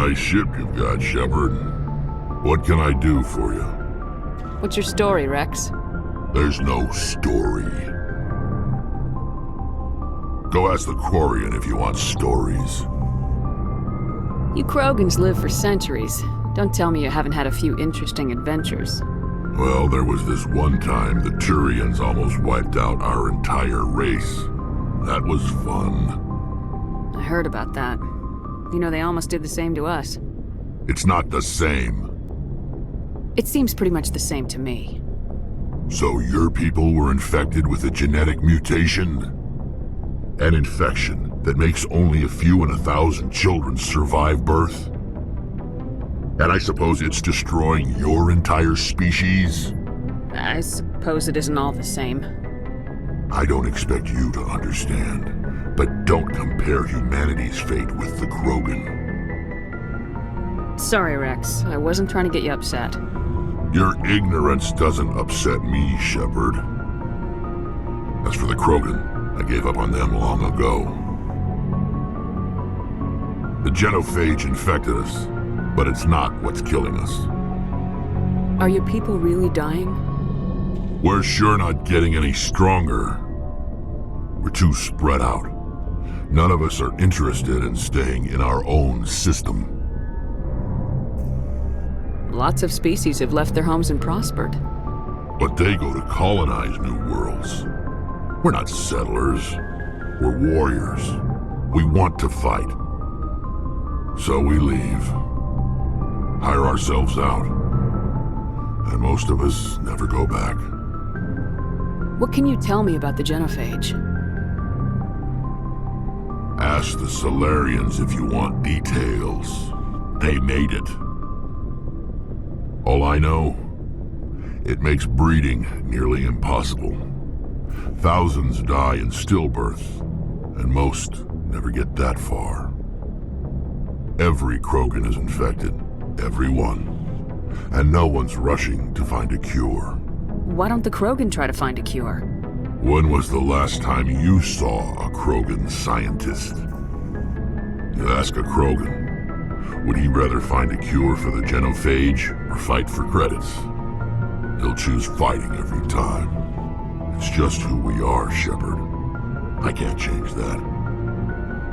Nice ship you've got, Shepard. What can I do for you? What's your story, Rex? There's no story. Go ask the Quarian if you want stories. You Krogans live for centuries. Don't tell me you haven't had a few interesting adventures. Well, there was this one time the Turians almost wiped out our entire race. That was fun. I heard about that. You know, they almost did the same to us. It's not the same. It seems pretty much the same to me. So your people were infected with a genetic mutation? An infection that makes only a few in 1,000 children survive birth? And I suppose it's destroying your entire species? I suppose it isn't all the same. I don't expect you to understand, but don't compare humanity's fate with the Krogan. Sorry, Rex. I wasn't trying to get you upset. Your ignorance doesn't upset me, Shepard. As for the Krogan, I gave up on them long ago. The genophage infected us, but it's not what's killing us. Are your people really dying? We're sure not getting any stronger. We're too spread out. None of us are interested in staying in our own system. Lots of species have left their homes and prospered. But they go to colonize new worlds. We're not settlers. We're warriors. We want to fight. So we leave. Hire ourselves out. And most of us never go back. What can you tell me about the genophage? Ask the Solarians if you want details. They made it. All I know, it makes breeding nearly impossible. Thousands die in stillbirth, and most never get that far. Every Krogan is infected, every one, and no one's rushing to find a cure. Why don't the Krogan try to find a cure? When was the last time you saw a Krogan scientist? You ask a Krogan, would he rather find a cure for the genophage or fight for credits? He'll choose fighting every time. It's just who we are, Shepard. I can't change that.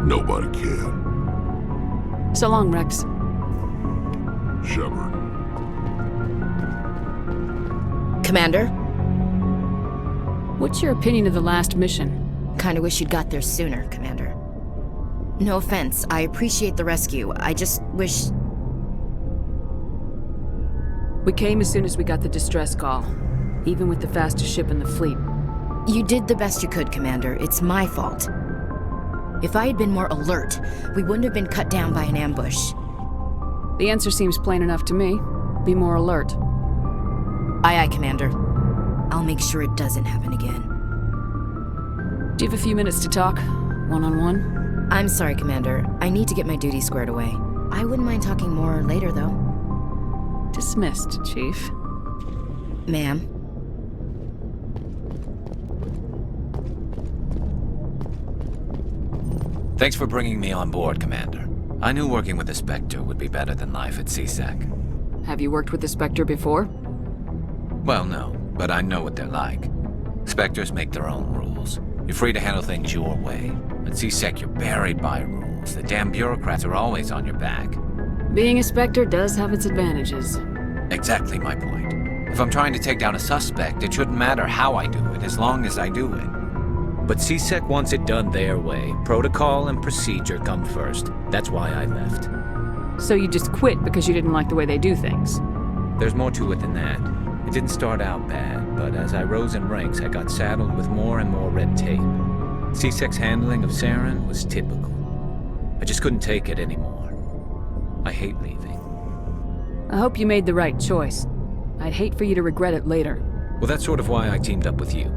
Nobody can. So long, Rex. Shepard. Commander? What's your opinion of the last mission? Kinda wish you'd got there sooner, Commander. No offense, I appreciate the rescue. I just wish... We came as soon as we got the distress call, even with the fastest ship in the fleet. You did the best you could, Commander. It's my fault. If I had been more alert, we wouldn't have been cut down by an ambush. The answer seems plain enough to me. Be more alert. Aye, aye, Commander. I'll make sure it doesn't happen again. Do you have a few minutes to talk? One-on-one? I'm sorry, Commander. I need to get my duty squared away. I wouldn't mind talking more later, though. Dismissed, Chief. Ma'am? Thanks for bringing me on board, Commander. I knew working with the Spectre would be better than life at CSEC. Have you worked with the Spectre before? Well, no, but I know what they're like. Spectres make their own rules. You're free to handle things your way. At CSEC, you're buried by rules. The damn bureaucrats are always on your back. Being a Spectre does have its advantages. Exactly my point. If I'm trying to take down a suspect, it shouldn't matter how I do it, as long as I do it. But CSEC wants it done their way. Protocol and procedure come first. That's why I left. So you just quit because you didn't like the way they do things? There's more to it than that. It didn't start out bad, but as I rose in ranks, I got saddled with more and more red tape. CSEC's handling of Saren was typical. I just couldn't take it anymore. I hate leaving. I hope you made the right choice. I'd hate for you to regret it later. Well, that's sort of why I teamed up with you.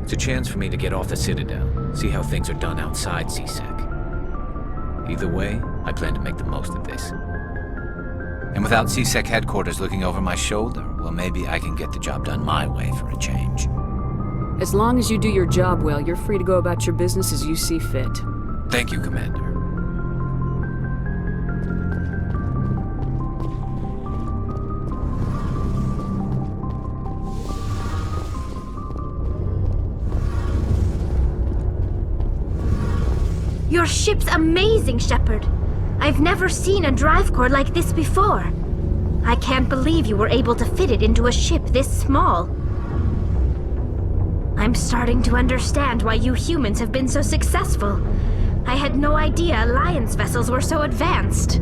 It's a chance for me to get off the Citadel, see how things are done outside CSEC. Either way, I plan to make the most of this. And without CSEC headquarters looking over my shoulder, well, maybe I can get the job done my way for a change. As long as you do your job well, you're free to go about your business as you see fit. Thank you, Commander. Your ship's amazing, Shepard. I've never seen a drive core like this before. I can't believe you were able to fit it into a ship this small. I'm starting to understand why you humans have been so successful. I had no idea Alliance vessels were so advanced.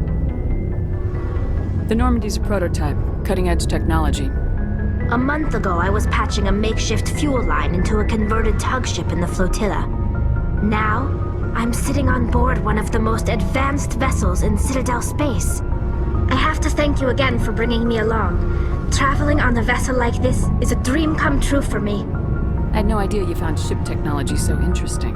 The Normandy's a prototype, cutting-edge technology. A month ago, I was patching a makeshift fuel line into a converted tug ship in the flotilla. Now, I'm sitting on board one of the most advanced vessels in Citadel space. I have to thank you again for bringing me along. Traveling on a vessel like this is a dream come true for me. I had no idea you found ship technology so interesting.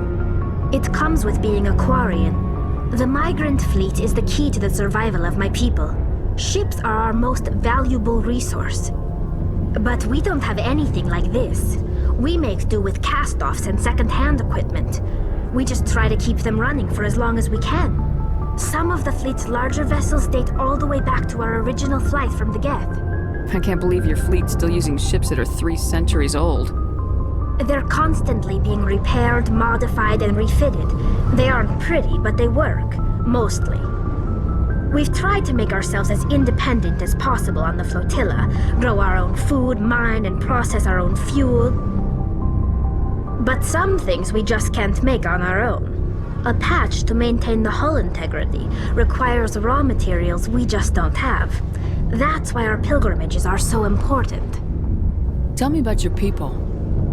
It comes with being a Quarian. The migrant fleet is the key to the survival of my people. Ships are our most valuable resource. But we don't have anything like this. We make do with cast-offs and second-hand equipment. We just try to keep them running for as long as we can. Some of the fleet's larger vessels date all the way back to our original flight from the Geth. I can't believe your fleet's still using ships that are 3 centuries old. They're constantly being repaired, modified, and refitted. They aren't pretty, but they work. Mostly. We've tried to make ourselves as independent as possible on the flotilla, grow our own food, mine, and process our own fuel. But some things we just can't make on our own. A patch to maintain the hull integrity requires raw materials we just don't have. That's why our pilgrimages are so important. Tell me about your people.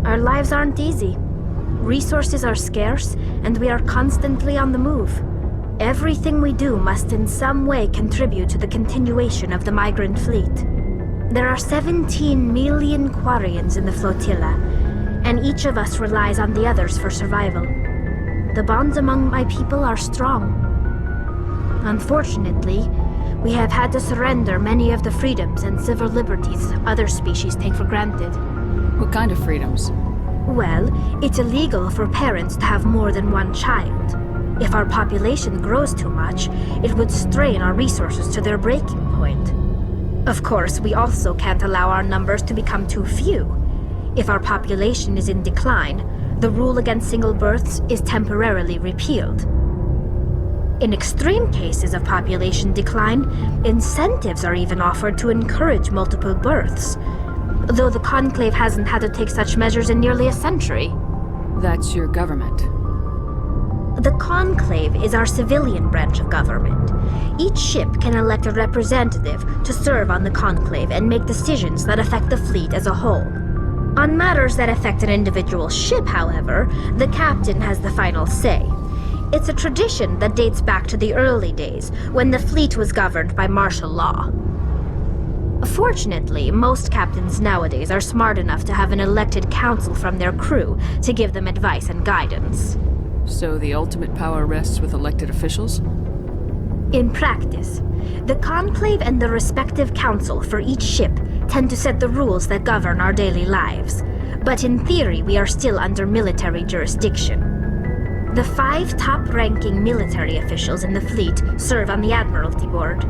Our lives aren't easy. Resources are scarce, and we are constantly on the move. Everything we do must in some way contribute to the continuation of the migrant fleet. There are 17 million Quarians in the flotilla, and each of us relies on the others for survival. The bonds among my people are strong. Unfortunately, we have had to surrender many of the freedoms and civil liberties other species take for granted. What kind of freedoms? Well, it's illegal for parents to have more than one child. If our population grows too much, it would strain our resources to their breaking point. Of course, we also can't allow our numbers to become too few. If our population is in decline, the rule against single births is temporarily repealed. In extreme cases of population decline, incentives are even offered to encourage multiple births, though the Conclave hasn't had to take such measures in nearly a century. That's your government. The Conclave is our civilian branch of government. Each ship can elect a representative to serve on the Conclave and make decisions that affect the fleet as a whole. On matters that affect an individual ship, however, the captain has the final say. It's a tradition that dates back to the early days, when the fleet was governed by martial law. Fortunately, most captains nowadays are smart enough to have an elected council from their crew to give them advice and guidance. So the ultimate power rests with elected officials? In practice, the Conclave and the respective council for each ship tend to set the rules that govern our daily lives. But in theory, we are still under military jurisdiction. The 5 top-ranking military officials in the fleet serve on the Admiralty Board.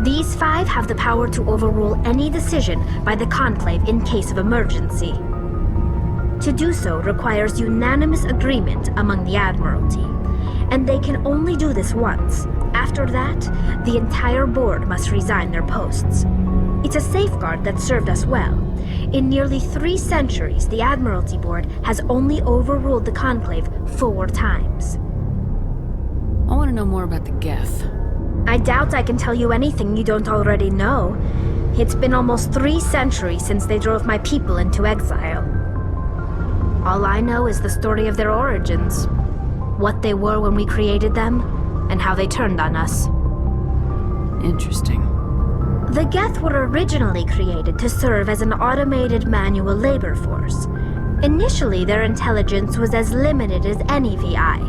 These 5 have the power to overrule any decision by the Conclave in case of emergency. To do so requires unanimous agreement among the Admiralty, and they can only do this once. After that, the entire board must resign their posts. It's a safeguard that served us well. In nearly 3 centuries, the Admiralty Board has only overruled the Conclave 4 times. I want to know more about the Geth. I doubt I can tell you anything you don't already know. It's been almost 3 centuries since they drove my people into exile. All I know is the story of their origins, what they were when we created them, and how they turned on us. Interesting. The Geth were originally created to serve as an automated manual labor force. Initially, their intelligence was as limited as any VI.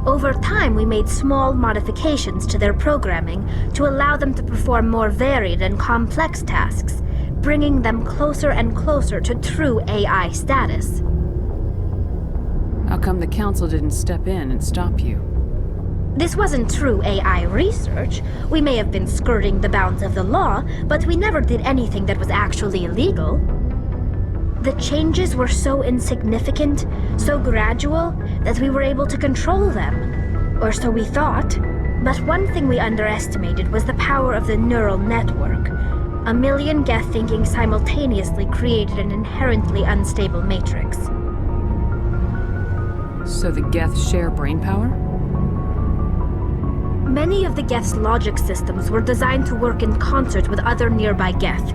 Over time, we made small modifications to their programming to allow them to perform more varied and complex tasks, bringing them closer and closer to true AI status. How come the Council didn't step in and stop you? This wasn't true AI research. We may have been skirting the bounds of the law, but we never did anything that was actually illegal. The changes were so insignificant, so gradual, that we were able to control them. Or so we thought. But one thing we underestimated was the power of the neural network. A million Geth thinking simultaneously created an inherently unstable matrix. So the Geth share brain power? Many of the Geth's logic systems were designed to work in concert with other nearby Geth.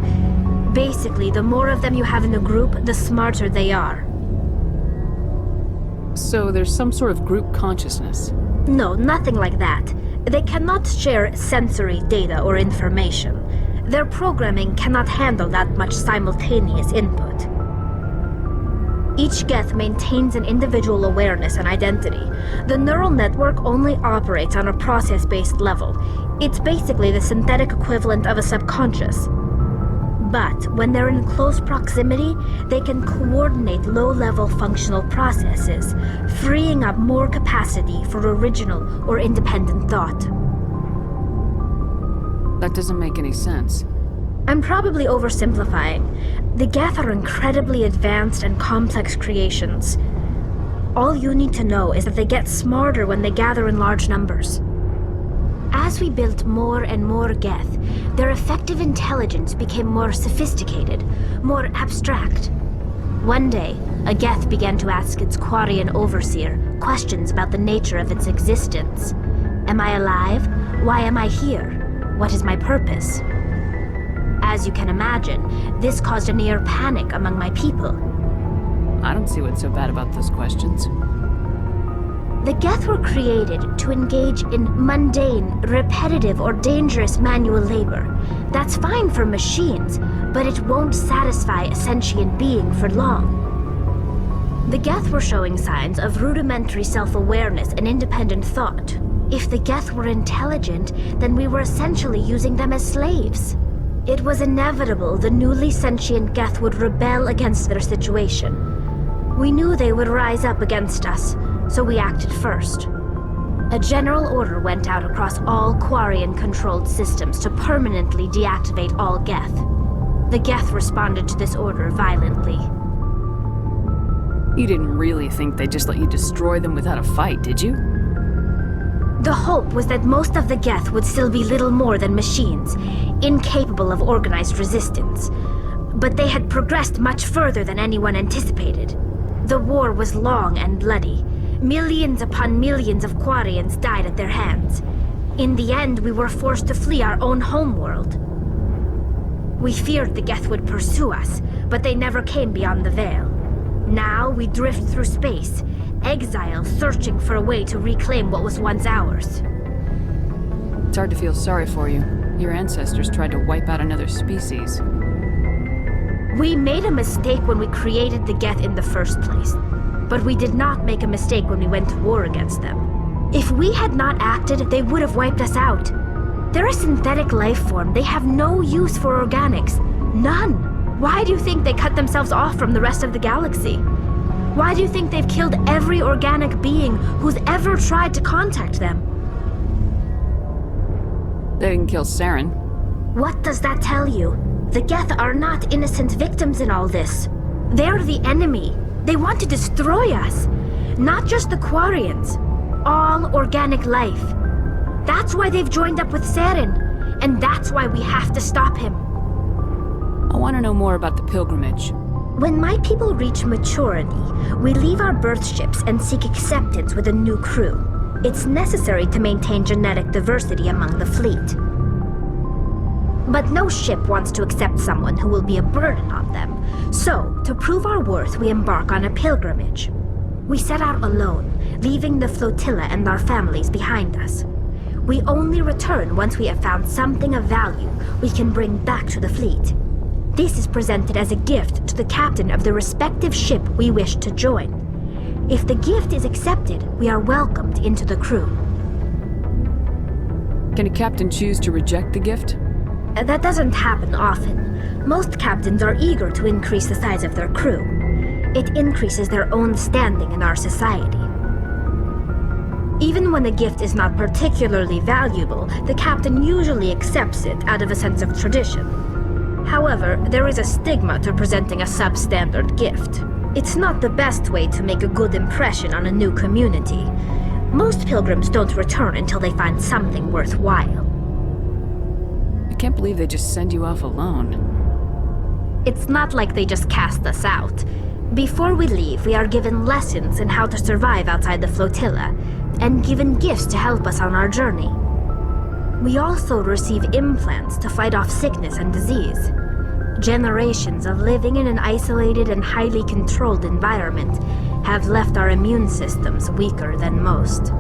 Basically, the more of them you have in a group, the smarter they are. So there's some sort of group consciousness? No, nothing like that. They cannot share sensory data or information. Their programming cannot handle that much simultaneous input. Each Geth maintains an individual awareness and identity. The neural network only operates on a process-based level. It's basically the synthetic equivalent of a subconscious. But when they're in close proximity, they can coordinate low-level functional processes, freeing up more capacity for original or independent thought. That doesn't make any sense. I'm probably oversimplifying. The Geth are incredibly advanced and complex creations. All you need to know is that they get smarter when they gather in large numbers. As we built more and more Geth, their effective intelligence became more sophisticated, more abstract. One day, a Geth began to ask its Quarian overseer questions about the nature of its existence. Am I alive? Why am I here? What is my purpose? As you can imagine, this caused a near panic among my people. I don't see what's so bad about those questions. The Geth were created to engage in mundane, repetitive, or dangerous manual labor. That's fine for machines, but it won't satisfy a sentient being for long. The Geth were showing signs of rudimentary self-awareness and independent thought. If the Geth were intelligent, then we were essentially using them as slaves. It was inevitable the newly sentient Geth would rebel against their situation. We knew they would rise up against us, so we acted first. A general order went out across all Quarian-controlled systems to permanently deactivate all Geth. The Geth responded to this order violently. You didn't really think they'd just let you destroy them without a fight, did you? The hope was that most of the Geth would still be little more than machines, incapable of organized resistance. But they had progressed much further than anyone anticipated. The war was long and bloody. Millions upon millions of Quarians died at their hands. In the end, we were forced to flee our own homeworld. We feared the Geth would pursue us, but they never came beyond the Veil. Now we drift through space, exile searching for a way to reclaim what was once ours. It's hard to feel sorry for you. Your ancestors tried to wipe out another species. We made a mistake when we created the Geth in the first place. But we did not make a mistake when we went to war against them. If we had not acted, they would have wiped us out. They're a synthetic life form. They have no use for organics. None. Why do you think they cut themselves off from the rest of the galaxy? Why do you think they've killed every organic being who's ever tried to contact them? They didn't kill Saren. What does that tell you? The Geth are not innocent victims in all this. They're the enemy. They want to destroy us. Not just the Quarians. All organic life. That's why they've joined up with Saren. And that's why we have to stop him. I want to know more about the pilgrimage. When my people reach maturity, we leave our birth ships and seek acceptance with a new crew. It's necessary to maintain genetic diversity among the fleet. But no ship wants to accept someone who will be a burden on them. So, to prove our worth, we embark on a pilgrimage. We set out alone, leaving the flotilla and our families behind us. We only return once we have found something of value we can bring back to the fleet. This is presented as a gift to the captain of the respective ship we wish to join. If the gift is accepted, we are welcomed into the crew. Can a captain choose to reject the gift? That doesn't happen often. Most captains are eager to increase the size of their crew. It increases their own standing in our society. Even when the gift is not particularly valuable, the captain usually accepts it out of a sense of tradition. However, there is a stigma to presenting a substandard gift. It's not the best way to make a good impression on a new community. Most pilgrims don't return until they find something worthwhile. I can't believe they just send you off alone. It's not like they just cast us out. Before we leave, we are given lessons in how to survive outside the flotilla, and given gifts to help us on our journey. We also receive implants to fight off sickness and disease. Generations of living in an isolated and highly controlled environment have left our immune systems weaker than most.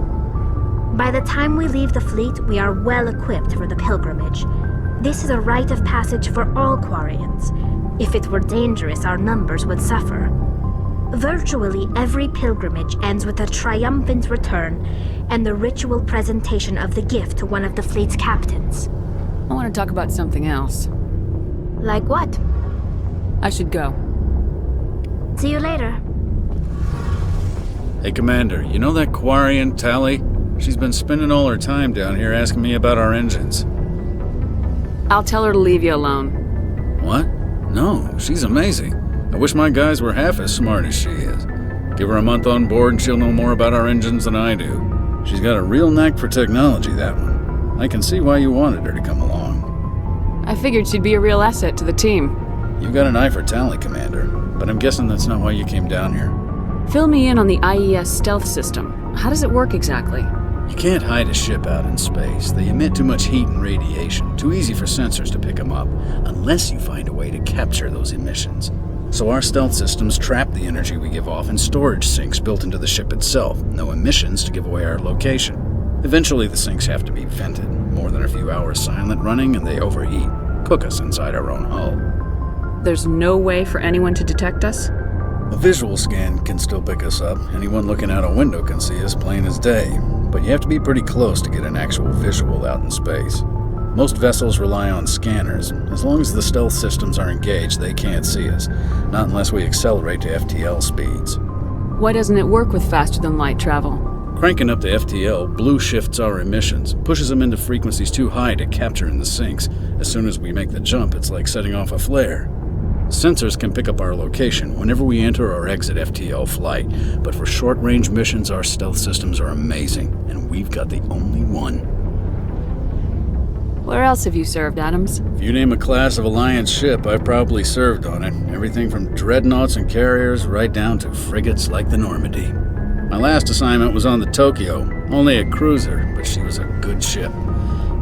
By the time we leave the fleet, we are well equipped for the pilgrimage. This is a rite of passage for all Quarians. If it were dangerous, our numbers would suffer. Virtually every pilgrimage ends with a triumphant return and the ritual presentation of the gift to one of the fleet's captains. I want to talk about something else. Like what? I should go. See you later. Hey, Commander, you know that Quarian, Tali? She's been spending all her time down here asking me about our engines. I'll tell her to leave you alone. What? No, she's amazing. I wish my guys were half as smart as she is. Give her a month on board and she'll know more about our engines than I do. She's got a real knack for technology, that one. I can see why you wanted her to come along. I figured she'd be a real asset to the team. You've got an eye for talent, Commander, but I'm guessing that's not why you came down here. Fill me in on the IES stealth system. How does it work exactly? You can't hide a ship out in space. They emit too much heat and radiation, too easy for sensors to pick them up, unless you find a way to capture those emissions. So our stealth systems trap the energy we give off in storage sinks built into the ship itself. No emissions to give away our location. Eventually the sinks have to be vented. More than a few hours silent running and they overheat. Cook us inside our own hull. There's no way for anyone to detect us? A visual scan can still pick us up. Anyone looking out a window can see us plain as day. But you have to be pretty close to get an actual visual out in space. Most vessels rely on scanners. As long as the stealth systems are engaged, they can't see us. Not unless we accelerate to FTL speeds. Why doesn't it work with faster-than-light travel? Cranking up to FTL blue shifts our emissions, pushes them into frequencies too high to capture in the sinks. As soon as we make the jump, it's like setting off a flare. Sensors can pick up our location whenever we enter or exit FTL flight, but for short-range missions, our stealth systems are amazing, and we've got the only one. Where else have you served, Adams? If you name a class of Alliance ship, I've probably served on it. Everything from dreadnoughts and carriers right down to frigates like the Normandy. My last assignment was on the Tokyo, only a cruiser, but she was a good ship.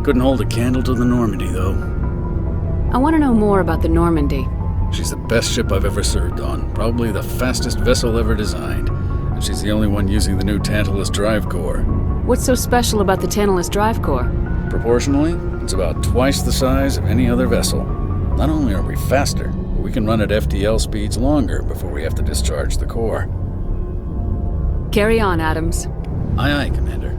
Couldn't hold a candle to the Normandy, though. I want to know more about the Normandy. She's the best ship I've ever served on, probably the fastest vessel ever designed. And she's the only one using the new Tantalus drive core. What's so special about the Tantalus drive core? Proportionally, it's about twice the size of any other vessel. Not only are we faster, but we can run at FTL speeds longer before we have to discharge the core. Carry on, Adams. Aye, aye, Commander.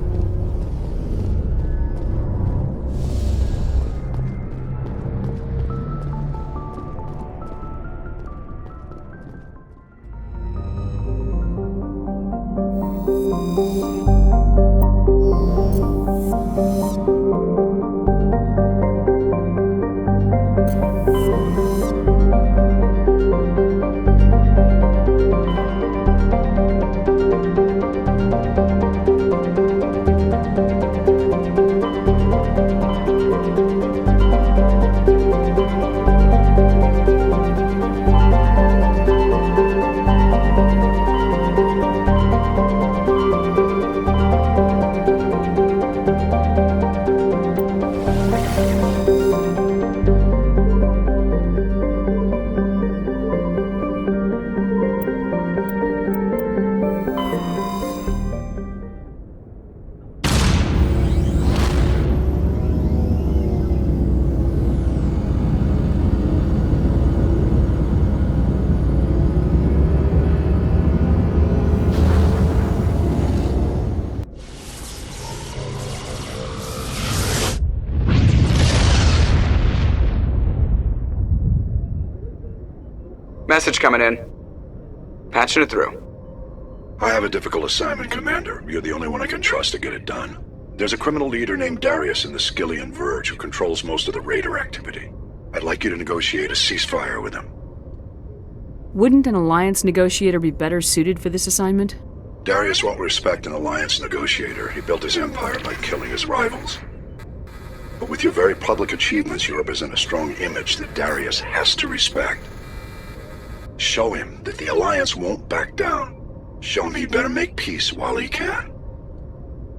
Message coming in. Patching it through. I have a difficult assignment, Commander. You're the only one I can trust to get it done. There's a criminal leader named Darius in the Skillian Verge who controls most of the raider activity. I'd like you to negotiate a ceasefire with him. Wouldn't an Alliance negotiator be better suited for this assignment? Darius won't respect an Alliance negotiator. He built his empire by killing his rivals. But with your very public achievements, you represent a strong image that Darius has to respect. Show him that the Alliance won't back down. Show him he better make peace while he can.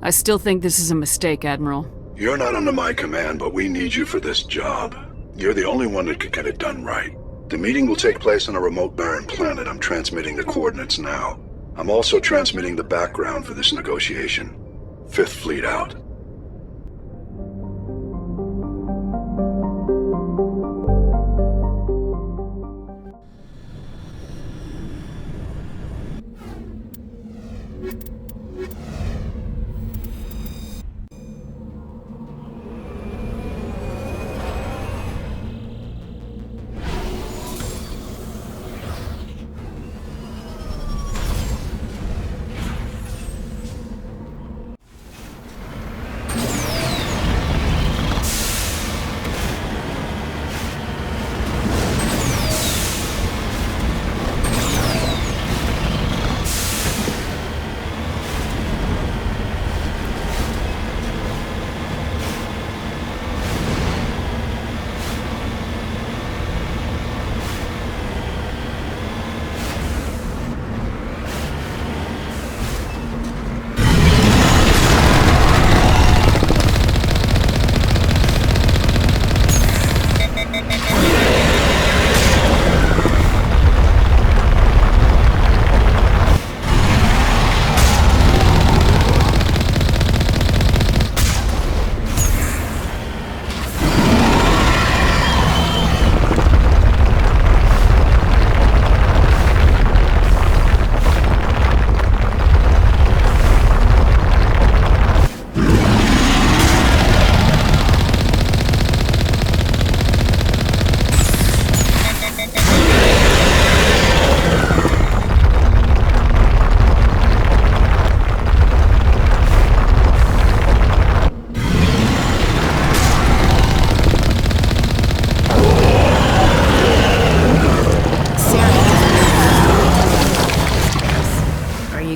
I still think this is a mistake, Admiral. You're not under my command, but we need you for this job. You're the only one that could get it done right. The meeting will take place on a remote barren planet. I'm transmitting the coordinates now. I'm also transmitting the background for this negotiation. Fifth Fleet out.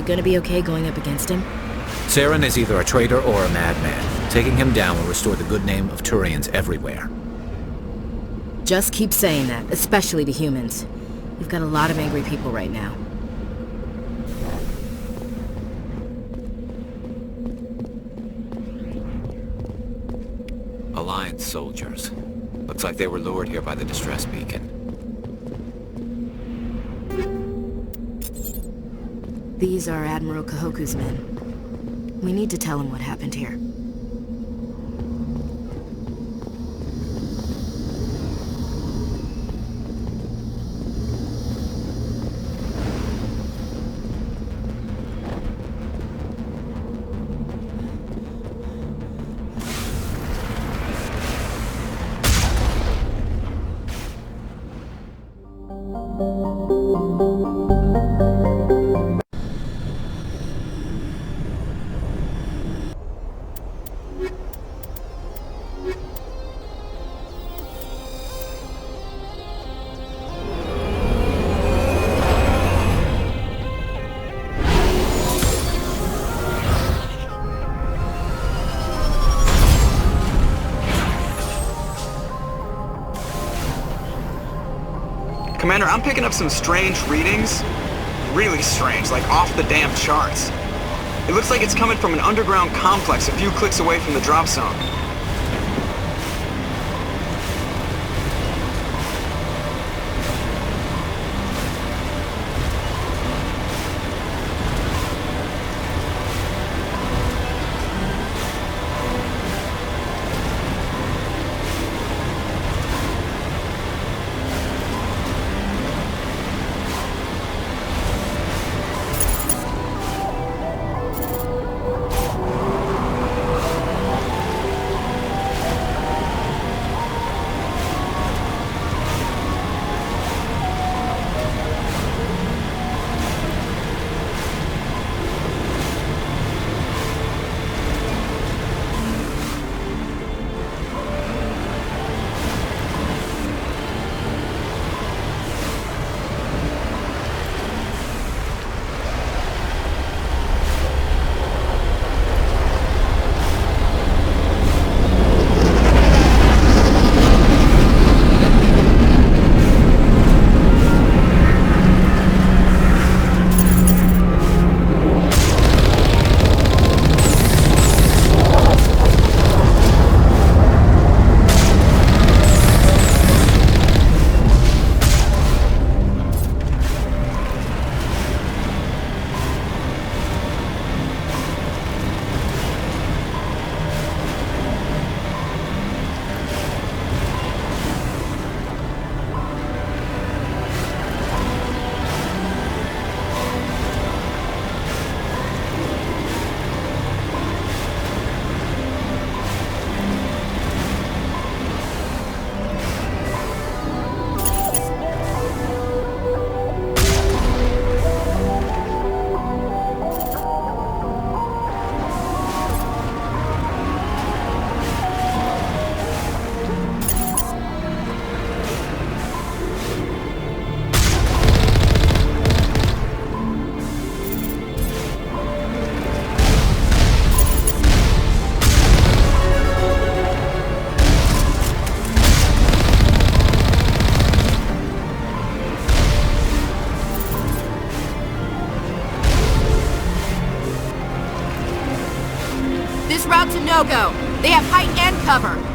Gonna be okay going up against him? Saren is either a traitor or a madman. Taking him down will restore the good name of Turians everywhere. Just keep saying that, especially to humans. We've got a lot of angry people right now. Alliance soldiers. Looks like they were lured here by the distress beacon. These are Admiral Kahoku's men. We need to tell him what happened here. Commander, I'm picking up some strange readings. Really strange, like off the damn charts. It looks like it's coming from an underground complex a few clicks away from the drop zone. This route's a no-go. They have height and cover.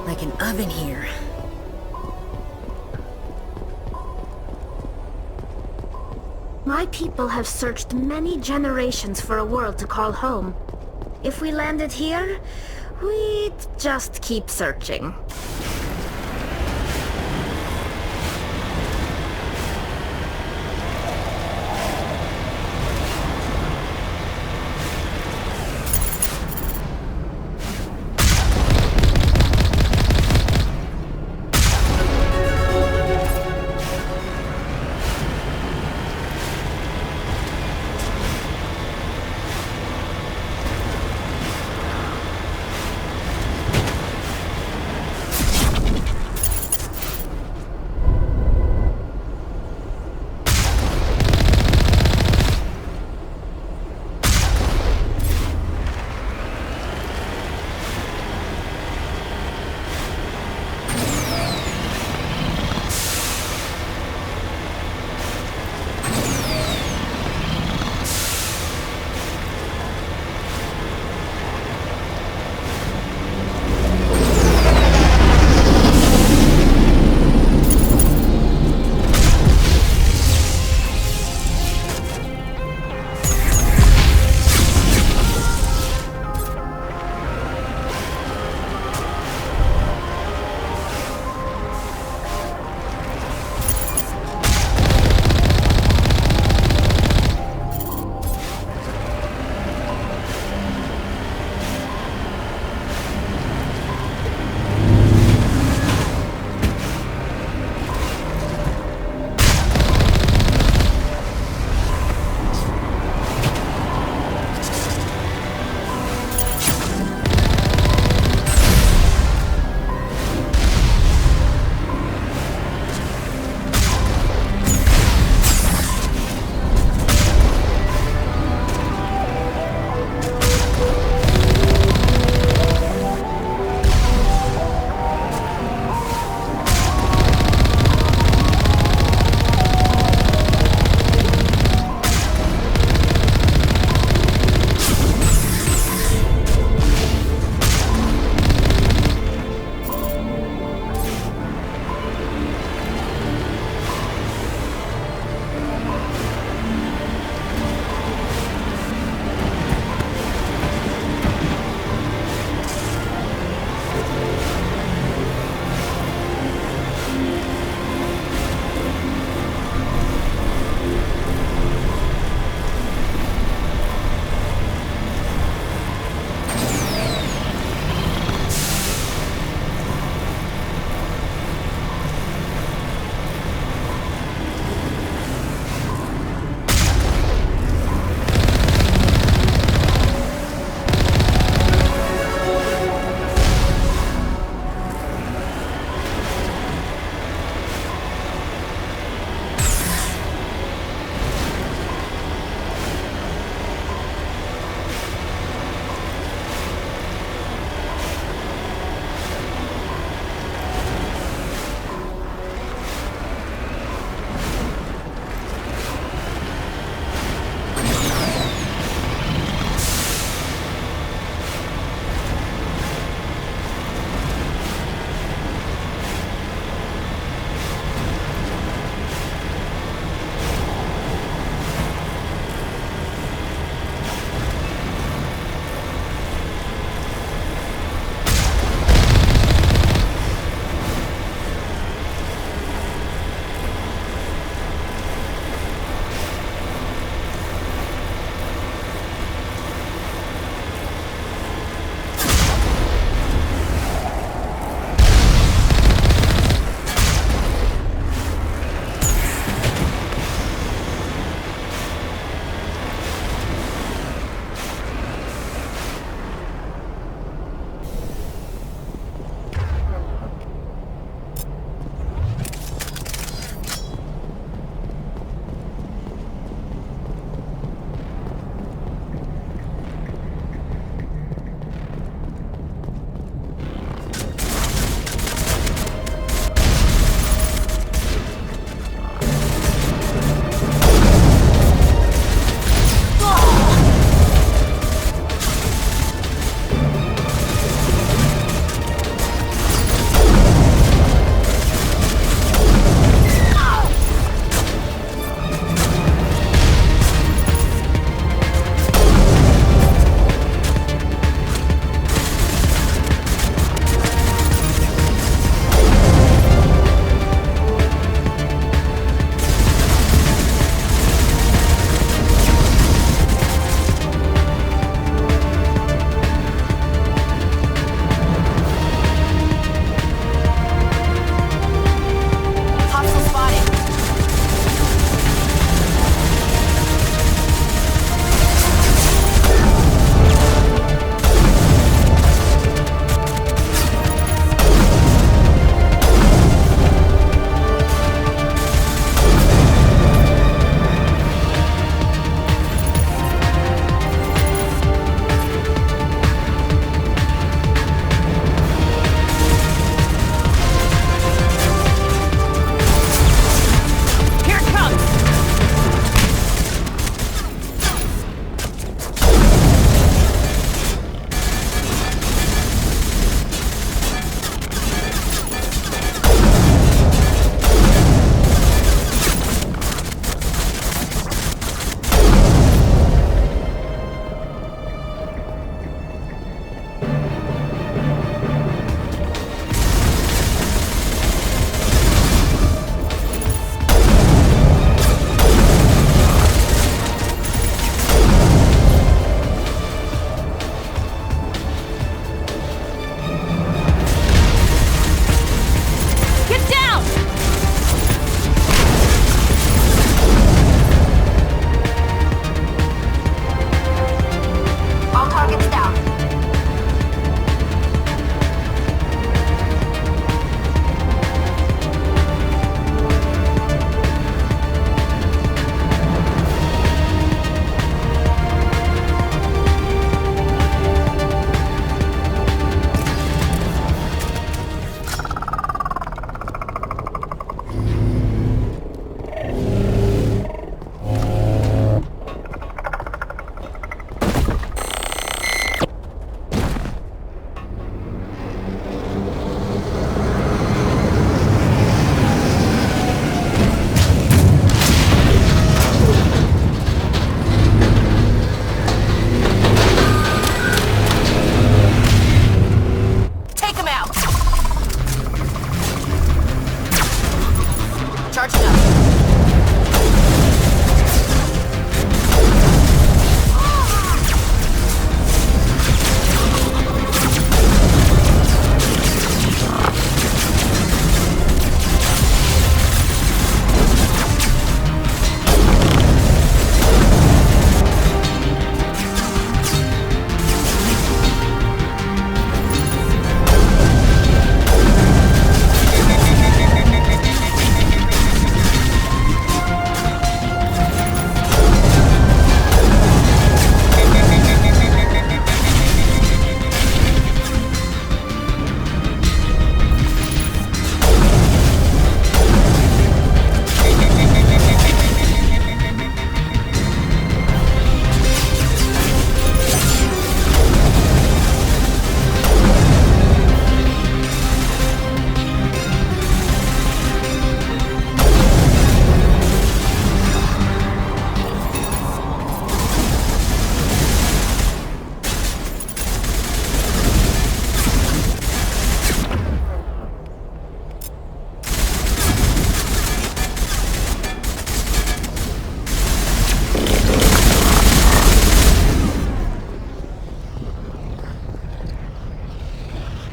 Like an oven here. My people have searched many generations for a world to call home. If we landed here, we'd just keep searching.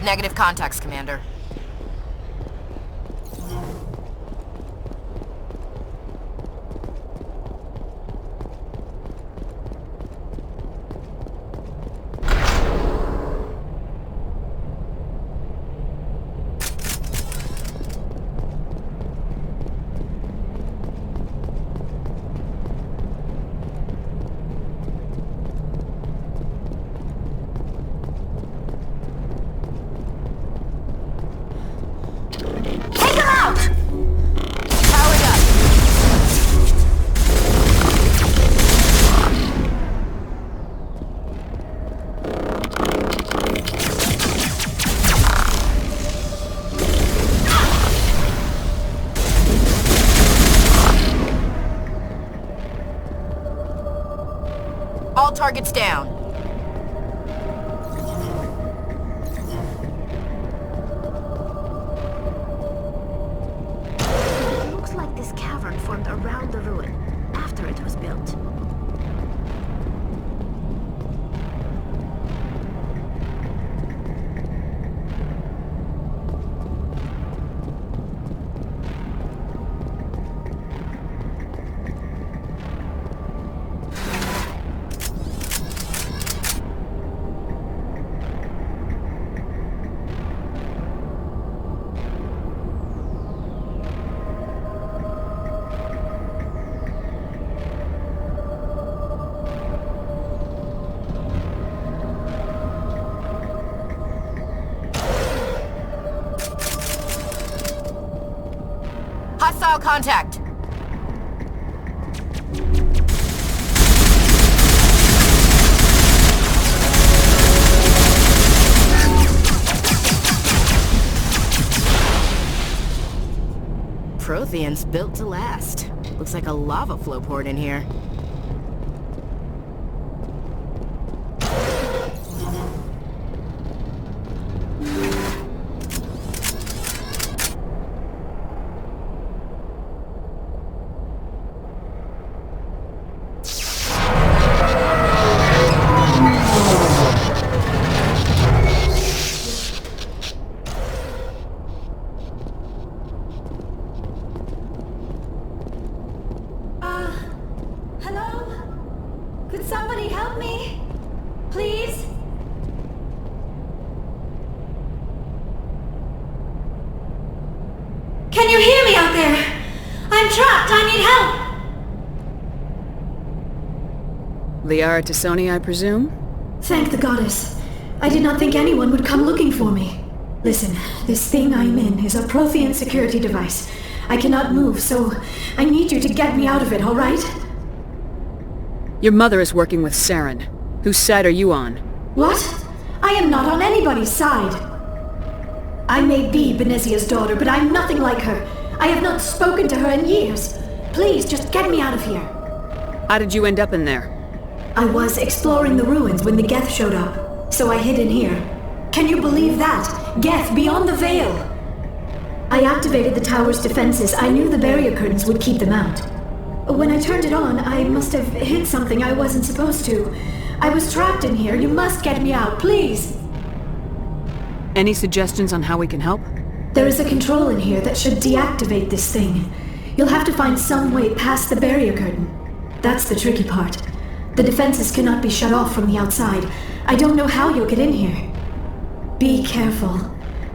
negative contacts, Commander. All targets down. It looks like this cavern formed around the ruin, after it was built. Hostile contact! Protheans built to last. Looks like a lava flow poured in here. Hello? Could somebody help me? Please? Can you hear me out there? I'm trapped. I need help. Liara to Sony, I presume? Thank the goddess. I did not think anyone would come looking for me. Listen, this thing I'm in is a Prothean security device. I cannot move, so I need you to get me out of it, all right? Your mother is working with Saren. Whose side are you on? What? I am not on anybody's side. I may be Benezia's daughter, but I'm nothing like her. I have not spoken to her in years. Please, just get me out of here. How did you end up in there? I was exploring the ruins when the Geth showed up, so I hid in here. Can you believe that? Geth beyond the veil! I activated the tower's defenses. I knew the barrier curtains would keep them out. When I turned it on, I must have hit something I wasn't supposed to. I was trapped in here. You must get me out, please! Any suggestions on how we can help? There is a control in here that should deactivate this thing. You'll have to find some way past the barrier curtain. That's the tricky part. The defenses cannot be shut off from the outside. I don't know how you'll get in here. Be careful.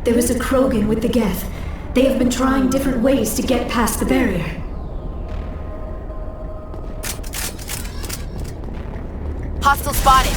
There is a Krogan with the Geth. They have been trying different ways to get past the barrier. Hostile spotted!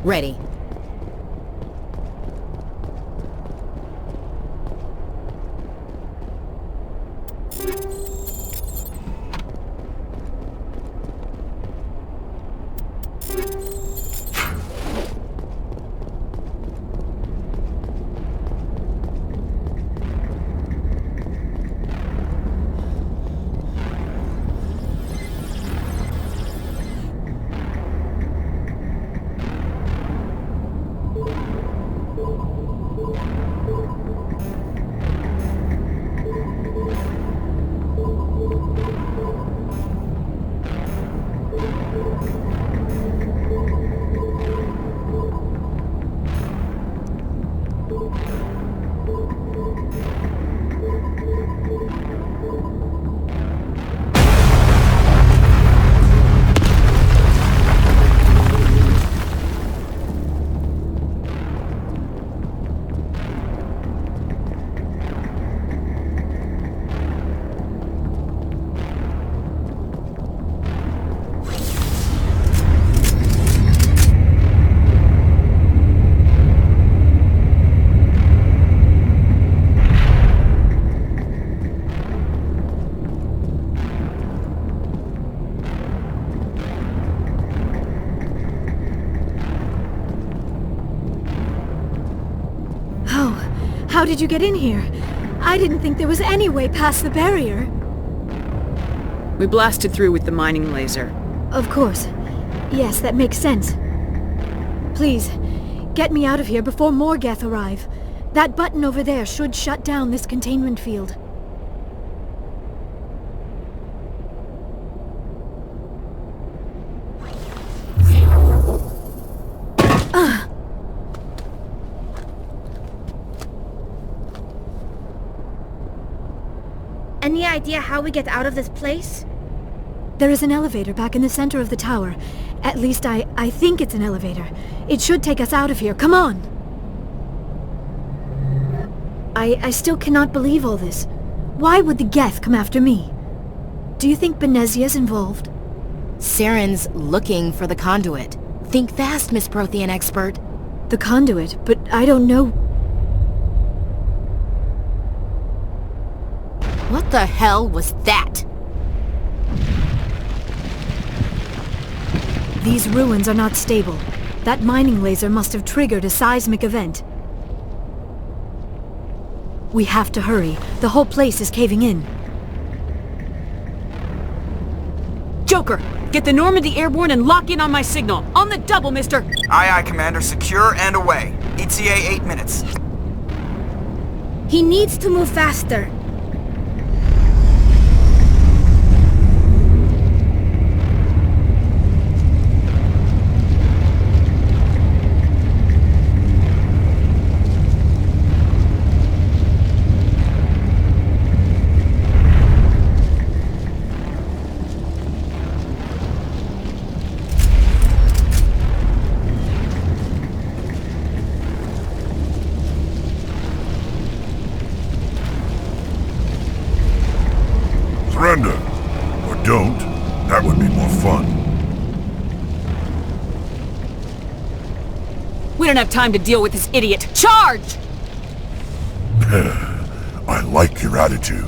Ready. How did you get in here? I didn't think there was any way past the barrier. We blasted through with the mining laser. Of course. Yes, that makes sense. Please, get me out of here before more Geth arrive. That button over there should shut down this containment field. Any idea how we get out of this place? There is an elevator back in the center of the tower. At least I think it's an elevator. It should take us out of here. Come on! I still cannot believe all this. Why would the Geth come after me? Do you think Benezia's involved? Saren's looking for the conduit. Think fast, Miss Prothean expert. The conduit? But I don't know... What the hell was that? These ruins are not stable. That mining laser must have triggered a seismic event. We have to hurry. The whole place is caving in. Joker, get the Normandy airborne and lock in on my signal. On the double, mister! Aye, aye, Commander. Secure and away. ETA 8 minutes. He needs to move faster. Surrender. Or don't. That would be more fun. We don't have time to deal with this idiot. Charge! I like your attitude.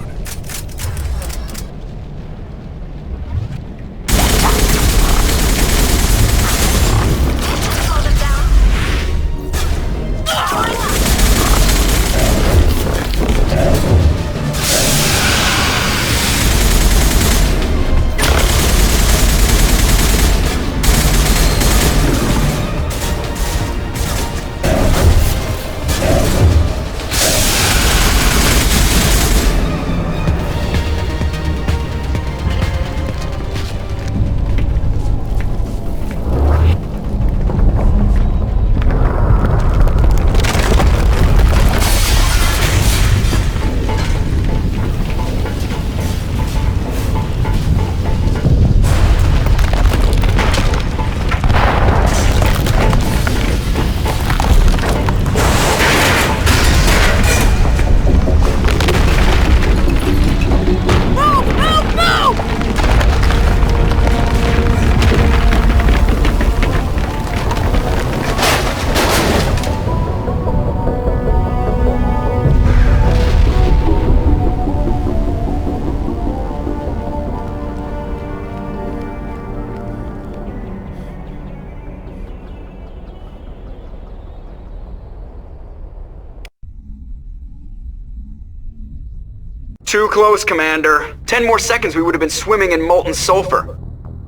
Too close, Commander. 10 more seconds we would have been swimming in molten sulfur.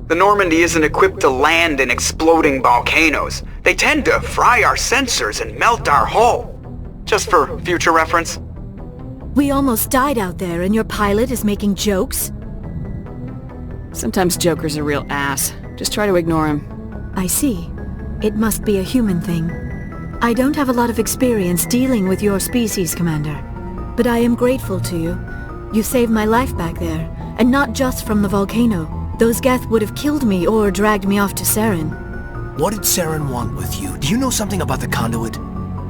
The Normandy isn't equipped to land in exploding volcanoes. They tend to fry our sensors and melt our hull. Just for future reference. We almost died out there and your pilot is making jokes? Sometimes Joker's a real ass. Just try to ignore him. I see. It must be a human thing. I don't have a lot of experience dealing with your species, Commander. But I am grateful to you. You saved my life back there, and not just from the volcano. Those Geth would have killed me or dragged me off to Saren. What did Saren want with you? Do you know something about the conduit?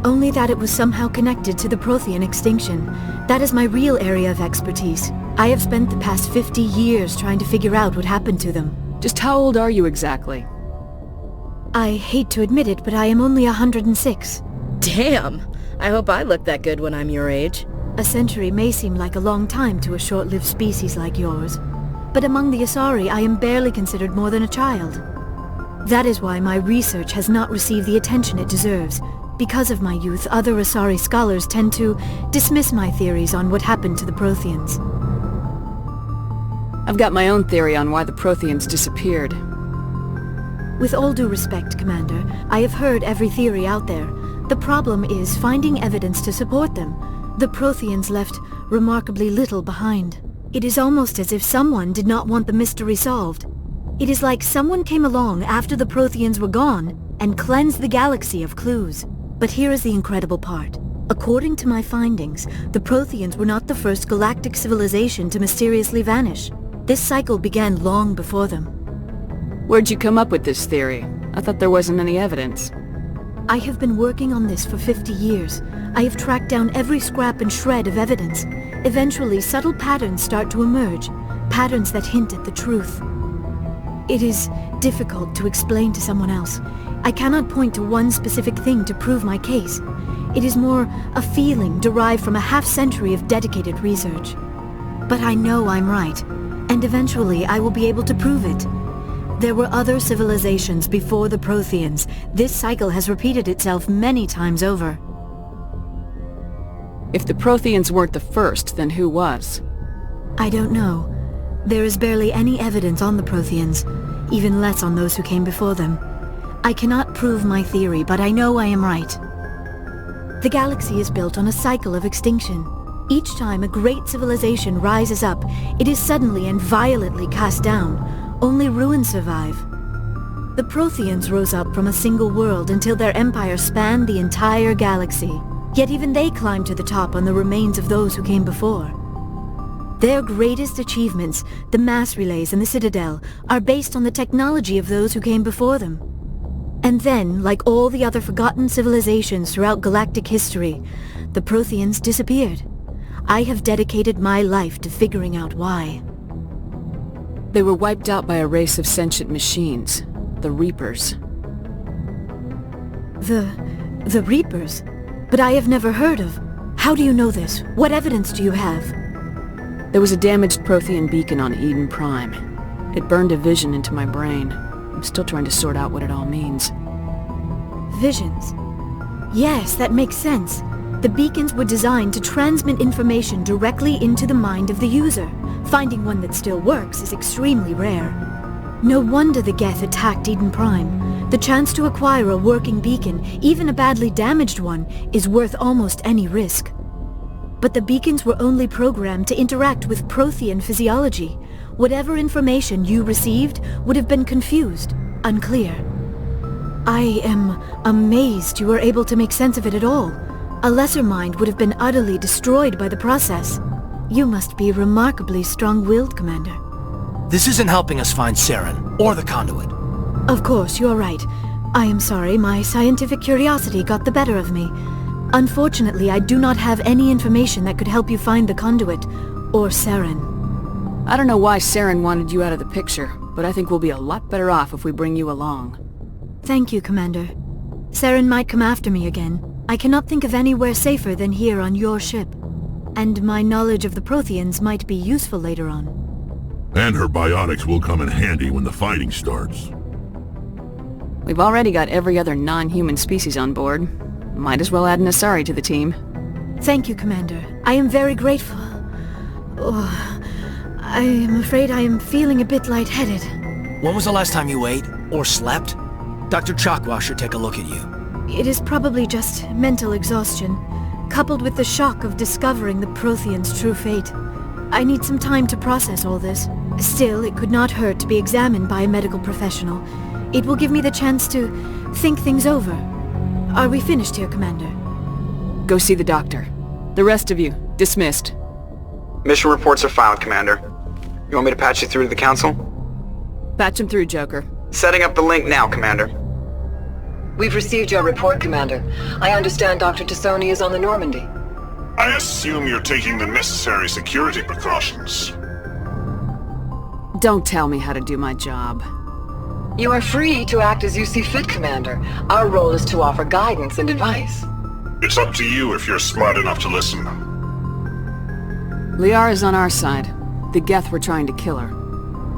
Only that it was somehow connected to the Prothean extinction. That is my real area of expertise. I have spent the past 50 years trying to figure out what happened to them. Just how old are you exactly? I hate to admit it, but I am only 106. Damn! I hope I look that good when I'm your age. A century may seem like a long time to a short-lived species like yours. But among the Asari, I am barely considered more than a child. That is why my research has not received the attention it deserves. Because of my youth, other Asari scholars tend to dismiss my theories on what happened to the Protheans. I've got my own theory on why the Protheans disappeared. With all due respect, Commander, I have heard every theory out there. The problem is finding evidence to support them. The Protheans left remarkably little behind. It is almost as if someone did not want the mystery solved. It is like someone came along after the Protheans were gone and cleansed the galaxy of clues. But here is the incredible part. According to my findings, the Protheans were not the first galactic civilization to mysteriously vanish. This cycle began long before them. Where'd you come up with this theory? I thought there wasn't any evidence. I have been working on this for 50 years. I have tracked down every scrap and shred of evidence. Eventually, subtle patterns start to emerge, patterns that hint at the truth. It is difficult to explain to someone else. I cannot point to one specific thing to prove my case. It is more a feeling derived from a half-century of dedicated research. But I know I'm right, and eventually I will be able to prove it. There were other civilizations before the Protheans. This cycle has repeated itself many times over. If the Protheans weren't the first, then who was? I don't know. There is barely any evidence on the Protheans, even less on those who came before them. I cannot prove my theory, but I know I am right. The galaxy is built on a cycle of extinction. Each time a great civilization rises up, it is suddenly and violently cast down. Only ruins survive. The Protheans rose up from a single world until their empire spanned the entire galaxy. Yet even they climbed to the top on the remains of those who came before. Their greatest achievements, the mass relays and the Citadel, are based on the technology of those who came before them. And then, like all the other forgotten civilizations throughout galactic history, the Protheans disappeared. I have dedicated my life to figuring out why. They were wiped out by a race of sentient machines, the Reapers. The Reapers? But I have never heard of. How do you know this? What evidence do you have? There was a damaged Prothean beacon on Eden Prime. It burned a vision into my brain. I'm still trying to sort out what it all means. Visions. Yes, that makes sense. The beacons were designed to transmit information directly into the mind of the user. Finding one that still works is extremely rare. No wonder the Geth attacked Eden Prime. The chance to acquire a working beacon, even a badly damaged one, is worth almost any risk. But the beacons were only programmed to interact with Prothean physiology. Whatever information you received would have been confused, unclear. I am amazed you were able to make sense of it at all. A lesser mind would have been utterly destroyed by the process. You must be remarkably strong-willed, Commander. This isn't helping us find Saren, or the conduit. Of course, you're right. I am sorry, my scientific curiosity got the better of me. Unfortunately, I do not have any information that could help you find the conduit, or Saren. I don't know why Saren wanted you out of the picture, but I think we'll be a lot better off if we bring you along. Thank you, Commander. Saren might come after me again. I cannot think of anywhere safer than here on your ship. And my knowledge of the Protheans might be useful later on. And her bionics will come in handy when the fighting starts. We've already got every other non-human species on board. Might as well add an Asari to the team. Thank you, Commander. I am very grateful. Oh, I am afraid I am feeling a bit lightheaded. When was the last time you ate? Or slept? Dr. Chakwa should take a look at you. It is probably just mental exhaustion, coupled with the shock of discovering the Prothean's true fate. I need some time to process all this. Still, it could not hurt to be examined by a medical professional. It will give me the chance to think things over. Are we finished here, Commander? Go see the doctor. The rest of you, dismissed. Mission reports are filed, Commander. You want me to patch you through to the Council? Patch him through, Joker. Setting up the link now, Commander. We've received your report, Commander. I understand Dr. Tassoni is on the Normandy. I assume you're taking the necessary security precautions. Don't tell me how to do my job. You are free to act as you see fit, Commander. Our role is to offer guidance and advice. It's up to you if you're smart enough to listen. Liara's on our side. The Geth were trying to kill her.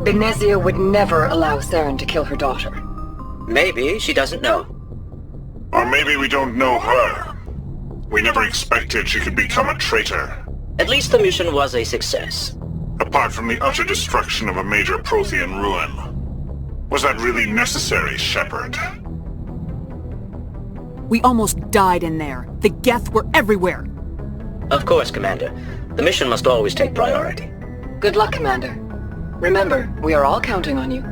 Benezia would never allow Saren to kill her daughter. Maybe she doesn't know. Or maybe we don't know her. We never expected she could become a traitor. At least the mission was a success. Apart from the utter destruction of a major Prothean ruin. Was that really necessary, Shepard? We almost died in there. The Geth were everywhere. Of course, Commander. The mission must always take priority. Good luck, Commander. Remember, we are all counting on you.